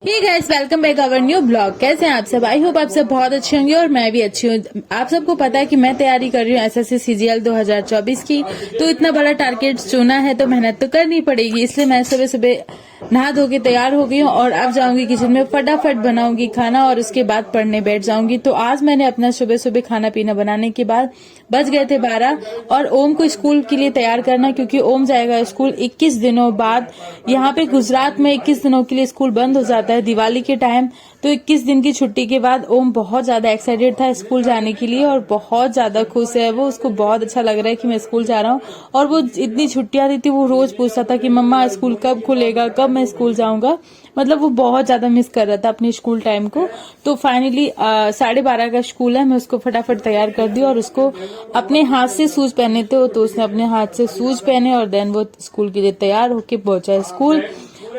Hey guys, welcome back our new blog. कैसे हैं आप सब? आई होप आप सब बहुत अच्छे होंगे और मैं भी अच्छी हूँ। आप सबको पता है कि मैं तैयारी कर रही हूँ एसएससी सीजीएल 2024 की। तो इतना बड़ा टारगेट चुना है तो मेहनत तो करनी पड़ेगी, इसलिए मैं सुबह सुबह नहा धो के तैयार हो गई हूँ और अब जाऊंगी किचन में, फटाफट बनाऊंगी खाना और उसके बाद पढ़ने बैठ जाऊंगी। तो आज मैंने अपना सुबह सुबह खाना पीना बनाने के बाद बज गए थे 12 और ओम को स्कूल के लिए तैयार करना, क्योंकि ओम जाएगा स्कूल 21 दिनों बाद। यहाँ पे गुजरात में 21 दिनों के लिए स्कूल बंद हो जाता है दिवाली के टाइम। तो 21 दिन की छुट्टी के बाद ओम बहुत ज्यादा एक्साइटेड था स्कूल जाने के लिए और बहुत ज्यादा खुश है वो। उसको बहुत अच्छा लग रहा है कि मैं स्कूल जा रहा हूँ। और वो इतनी छुट्टियां दी थी, वो रोज पूछता था कि मम्मा स्कूल कब खुलेगा, कब मैं स्कूल जाऊंगा। मतलब वो बहुत ज्यादा मिस कर रहा था अपने स्कूल टाइम को। तो फाइनली 12:30 का स्कूल है, मैं उसको फटाफट तैयार कर दी और उसको अपने हाथ से शूज पहने थे तो उसने अपने हाथ से शूज पहने और देन वो स्कूल के लिए तैयार होके पहुंचा स्कूल।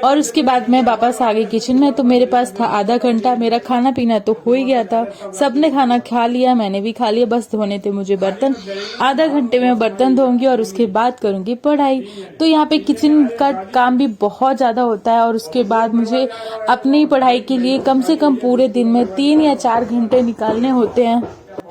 और उसके बाद मैं वापस आ गई किचन में। तो मेरे पास था आधा घंटा, मेरा खाना पीना तो हो ही गया था, सबने खाना खा लिया, मैंने भी खा लिया, बस धोने थे मुझे बर्तन। आधा घंटे में बर्तन धोऊंगी और उसके बाद करूंगी पढ़ाई। तो यहाँ पे किचन का काम भी बहुत ज्यादा होता है और उसके बाद मुझे अपनी पढ़ाई के लिए कम से कम पूरे दिन में 3 या 4 घंटे निकालने होते हैं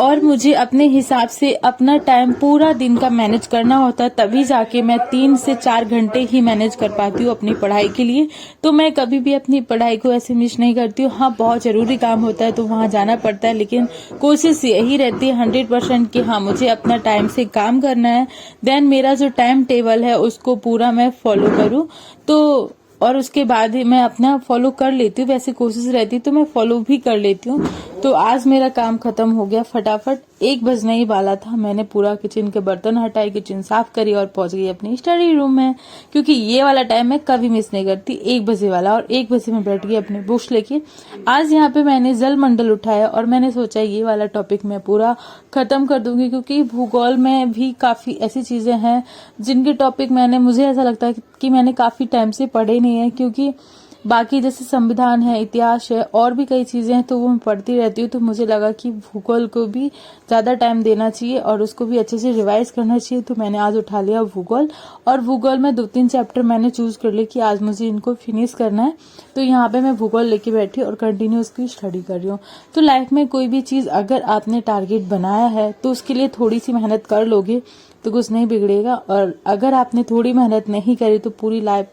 और मुझे अपने हिसाब से अपना टाइम पूरा दिन का मैनेज करना होता है, तभी जाके मैं 3 से 4 घंटे ही मैनेज कर पाती हूँ अपनी पढ़ाई के लिए। तो मैं कभी भी अपनी पढ़ाई को ऐसे मिस नहीं करती हूँ। हाँ, बहुत जरूरी काम होता है तो वहां जाना पड़ता है, लेकिन कोशिश यही रहती है 100% कि हाँ मुझे अपना टाइम से काम करना है। देन मेरा जो टाइम टेबल है उसको पूरा मैं फॉलो करूँ तो और उसके बाद ही मैं अपना फॉलो कर लेती हूँ। वैसे कोशिश रहती तो मैं फॉलो भी कर लेती हूँ। तो आज मेरा काम खत्म हो गया फटाफट, 1 बजने ही वाला था। मैंने पूरा किचन के बर्तन हटाए, किचन साफ करी और पहुंच गई अपनी स्टडी रूम में, क्योंकि ये वाला टाइम मैं कभी मिस नहीं करती, 1 बजे वाला। और 1 बजे मैं बैठ गई अपने बुक्स लेके। आज यहाँ पे मैंने जल मंडल उठाया और मैंने सोचा ये वाला टॉपिक मैं पूरा खत्म कर दूंगी, क्योंकि भूगोल में भी काफी ऐसी चीजें हैं जिनके टॉपिक मुझे ऐसा लगता है कि मैंने काफी टाइम से पढ़े नहीं है। क्योंकि बाकी जैसे संविधान है, इतिहास है और भी कई चीजें हैं तो वो मैं पढ़ती रहती हूँ। तो मुझे लगा कि भूगोल को भी ज्यादा टाइम देना चाहिए और उसको भी अच्छे से रिवाइज करना चाहिए। तो मैंने आज उठा लिया भूगोल और भूगोल में 2-3 चैप्टर मैंने चूज कर लिए कि आज मुझे इनको फिनिश करना है। तो यहाँ पे मैं भूगोल लेके बैठी और कंटिन्यू उसकी स्टडी कर रही हूँ। तो लाइफ में कोई भी चीज अगर आपने टारगेट बनाया है तो उसके लिए थोड़ी सी मेहनत कर लोगे तो कुछ नहीं बिगड़ेगा। और अगर आपने थोड़ी मेहनत नहीं करी तो पूरी लाइफ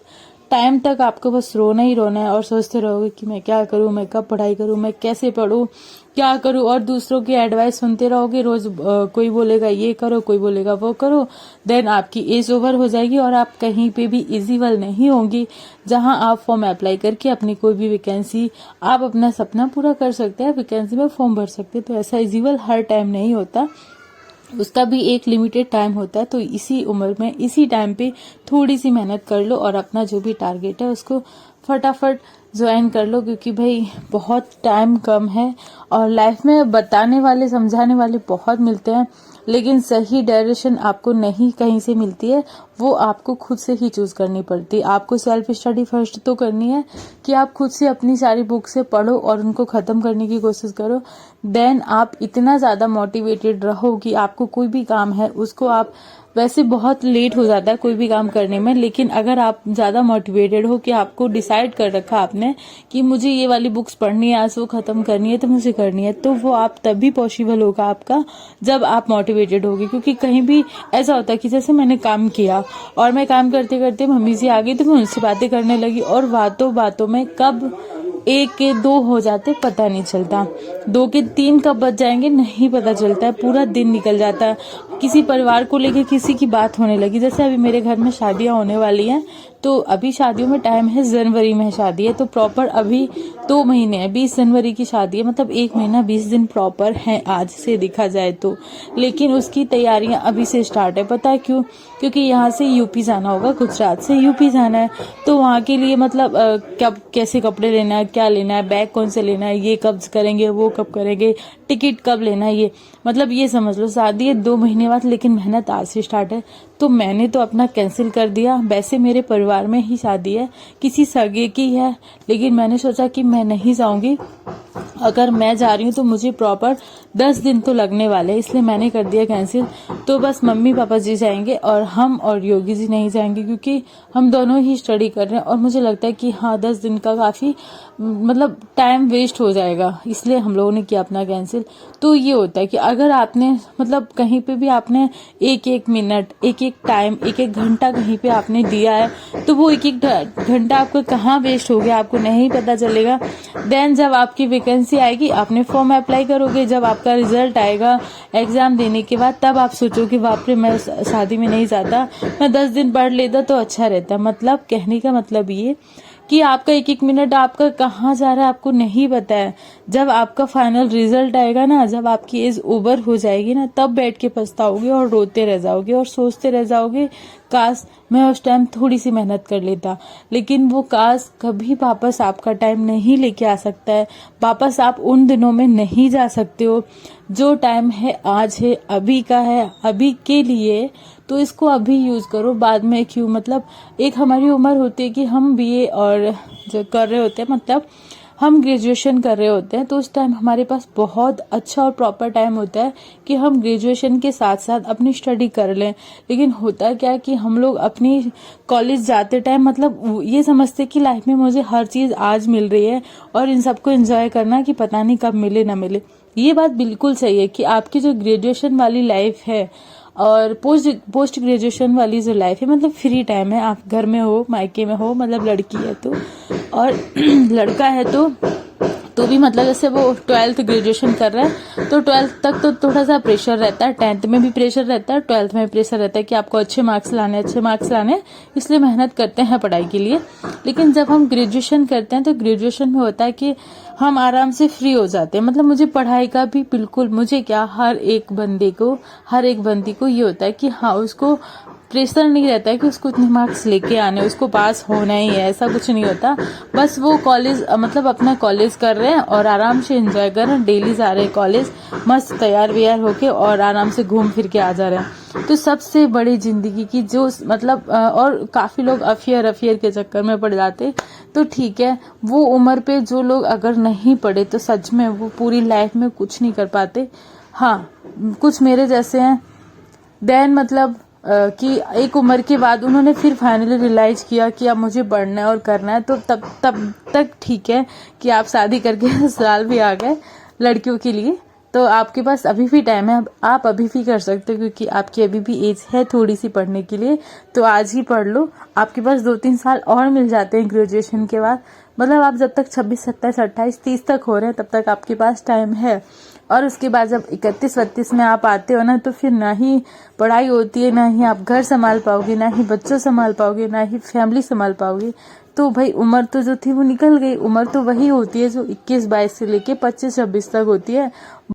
टाइम तक आपको बस रोना ही रोना है और सोचते रहोगे कि मैं क्या करूं, मैं कब पढ़ाई करूं, मैं कैसे पढूं, क्या करूं। और दूसरों की एडवाइस सुनते रहोगे रोज। कोई बोलेगा ये करो, कोई बोलेगा वो करो। देन आपकी एज ओवर हो जाएगी और आप कहीं पे भी इजीबल नहीं होंगी जहां आप फॉर्म अप्लाई करके अपनी कोई भी वैकेंसी, आप अपना सपना पूरा कर सकते हैं, वैकेंसी में फॉर्म भर सकते हैं। तो ऐसा इजीबल हर टाइम नहीं होता, उसका भी एक लिमिटेड टाइम होता है। तो इसी उम्र में इसी टाइम पे थोड़ी सी मेहनत कर लो और अपना जो भी टारगेट है उसको फटाफट ज्वाइन कर लो, क्योंकि भाई बहुत टाइम कम है और लाइफ में बताने वाले समझाने वाले बहुत मिलते हैं, लेकिन सही डायरेक्शन आपको नहीं कहीं से मिलती है, वो आपको खुद से ही चूज करनी पड़ती है। आपको सेल्फ स्टडी फर्स्ट तो करनी है कि आप खुद से अपनी सारी बुक से पढ़ो और उनको खत्म करने की कोशिश करो। देन आप इतना ज्यादा मोटिवेटेड रहो कि आपको कोई भी काम है उसको आप, वैसे बहुत लेट हो जाता है कोई भी काम करने में, लेकिन अगर आप ज्यादा मोटिवेटेड हो कि आपको डिसाइड कर रखा आपने कि मुझे ये वाली बुक्स पढ़नी है, आज वो खत्म करनी है तो मुझे करनी है, तो वो आप तभी पॉसिबल होगा आपका जब आप मोटिवेटेड होगे। क्योंकि कहीं भी ऐसा होता है कि जैसे मैंने काम किया और मैं काम करते करते मम्मी जी आ गई तो मैं उनसे बातें करने लगी और बातों बातों में कब 1 के 2 हो जाते पता नहीं चलता, 2 के 3 कब बज जाएंगे नहीं पता चलता है, पूरा दिन निकल जाता है। किसी परिवार को लेके किसी की बात होने लगी, जैसे अभी मेरे घर में शादियां होने वाली हैं तो अभी शादियों में टाइम है, जनवरी में शादी है तो प्रॉपर अभी 2 महीने है, 20 जनवरी की शादी है, मतलब 1 महीना 20 दिन प्रॉपर है आज से देखा जाए तो। लेकिन उसकी तैयारियां अभी से स्टार्ट है, पता है क्यों? क्योंकि यहाँ से यूपी जाना होगा, गुजरात से यूपी जाना है, तो वहाँ के लिए मतलब कब कैसे कपड़े लेना है, क्या लेना है, बैग कौन से लेना है, ये कब करेंगे, वो कब करेंगे, टिकट कब लेना है, ये मतलब ये समझ लो शादी है 2 महीने बाद, लेकिन मेहनत आज से स्टार्ट है। तो मैंने तो अपना कैंसिल कर दिया। वैसे मेरे परिवार में ही शादी है, किसी सगे की है, लेकिन मैंने सोचा कि मैं नहीं जाऊंगी, अगर मैं जा रही हूँ तो मुझे प्रॉपर 10 दिन तो लगने वाले हैं, इसलिए मैंने कर दिया कैंसिल। तो बस मम्मी पापा जी जाएंगे और हम और योगी जी नहीं जाएंगे, क्योंकि हम दोनों ही स्टडी कर रहे हैं और मुझे लगता है कि हाँ 10 दिन का काफी मतलब टाइम वेस्ट हो जाएगा, इसलिए हम लोगों ने किया अपना कैंसिल। तो ये होता है कि अगर आपने मतलब कहीं पे भी आपने एक एक मिनट, एक एक टाइम, एक एक घंटा कहीं पे आपने दिया है, तो वो एक एक घंटा आपका कहाँ वेस्ट हो गया आपको नहीं पता चलेगा। देन जब आपकी वैकेंसी आएगी, आपने फॉर्म अप्लाई करोगे, जब आपका रिजल्ट आएगा एग्जाम देने के बाद, तब आप सोचोगे बाप रे मैं शादी में नहीं जाता, मैं 10 दिन पढ़ लेता तो अच्छा रहता। मतलब कहने का मतलब ये कि आपका एक एक मिनट आपका कहाँ जा रहा है आपको नहीं पता है। जब आपका फाइनल रिजल्ट आएगा ना, जब आपकी एज ओवर हो जाएगी ना, तब बैठ के पछताओगे और रोते रह जाओगे और सोचते रह जाओगे काश मैं उस टाइम थोड़ी सी मेहनत कर लेता। लेकिन वो काश कभी वापस आपका टाइम नहीं लेके आ सकता है, वापस आप उन दिनों में नहीं जा सकते हो। जो टाइम है आज है, अभी का है, अभी के लिए, तो इसको अभी यूज करो, बाद में क्यों। मतलब एक हमारी उम्र होती है कि हम बीए और जो कर रहे होते हैं, मतलब हम ग्रेजुएशन कर रहे होते हैं, तो उस टाइम हमारे पास बहुत अच्छा और प्रॉपर टाइम होता है कि हम ग्रेजुएशन के साथ साथ अपनी स्टडी कर लें। लेकिन होता क्या है कि हम लोग अपनी कॉलेज जाते टाइम मतलब ये समझते कि लाइफ में मुझे हर चीज आज मिल रही है और इन सबको एंजॉय करना कि पता नहीं कब मिले ना मिले। ये बात बिल्कुल सही है कि आपकी जो ग्रेजुएशन वाली लाइफ है और पोस्ट ग्रेजुएशन वाली जो लाइफ है, मतलब फ्री टाइम है, आप घर में हो, मायके में हो, मतलब लड़की है तो, और लड़का है तो भी मतलब जैसे वो 12th ग्रेजुएशन कर रहा है तो 12th तक तो थोड़ा सा प्रेशर रहता है, 10th में भी प्रेशर रहता है, 12th में भी प्रेशर रहता है कि आपको अच्छे मार्क्स लाने, इसलिए मेहनत करते हैं पढ़ाई के लिए। लेकिन जब हम ग्रेजुएशन करते हैं तो ग्रेजुएशन में होता है कि हम आराम से फ्री हो जाते हैं। मतलब मुझे पढ़ाई का भी बिल्कुल, मुझे क्या, हर एक बंदी को ये होता है कि हाँ उसको प्रेशर नहीं रहता है कि उसको इतने मार्क्स लेके आने, उसको पास होना ही है, ऐसा कुछ नहीं होता। बस वो कॉलेज मतलब अपना कॉलेज कर रहे हैं और आराम से एंजॉय कर रहे हैं, डेली जा रहे हैं कॉलेज, मस्त तैयार व्यार होके और आराम से घूम फिर के आ जा रहे हैं। तो सबसे बड़ी जिंदगी की जो मतलब और काफी लोग अफेयर के चक्कर में पड़ जाते, तो ठीक है, वो उम्र पे जो लोग अगर नहीं पढ़े तो सच में वो पूरी लाइफ में कुछ नहीं कर पाते। हाँ, कुछ मेरे जैसे हैं, देन मतलब कि एक उम्र के बाद उन्होंने फिर फाइनली रियलाइज किया कि अब मुझे पढ़ना है और करना है, तो तब तक ठीक है कि आप शादी करके साल भी आ गए लड़कियों के लिए, तो आपके पास अभी भी टाइम है, आप अभी भी कर सकते हो क्योंकि आपकी अभी भी एज है थोड़ी सी पढ़ने के लिए। तो आज ही पढ़ लो, आपके पास 2-3 साल और मिल जाते हैं ग्रेजुएशन के बाद। मतलब आप जब तक 26, 27, 28, 30 तक हो रहे हैं तब तक आपके पास टाइम है। और उसके बाद जब 31-32 में आप आते हो ना, तो फिर ना ही पढ़ाई होती है, ना ही आप घर संभाल पाओगे, ना ही बच्चों संभाल पाओगे, ना ही फैमिली संभाल पाओगे। तो भाई उम्र तो जो थी वो निकल गई। उम्र तो वही होती है जो 21-22 से लेके 25-26 तक होती है।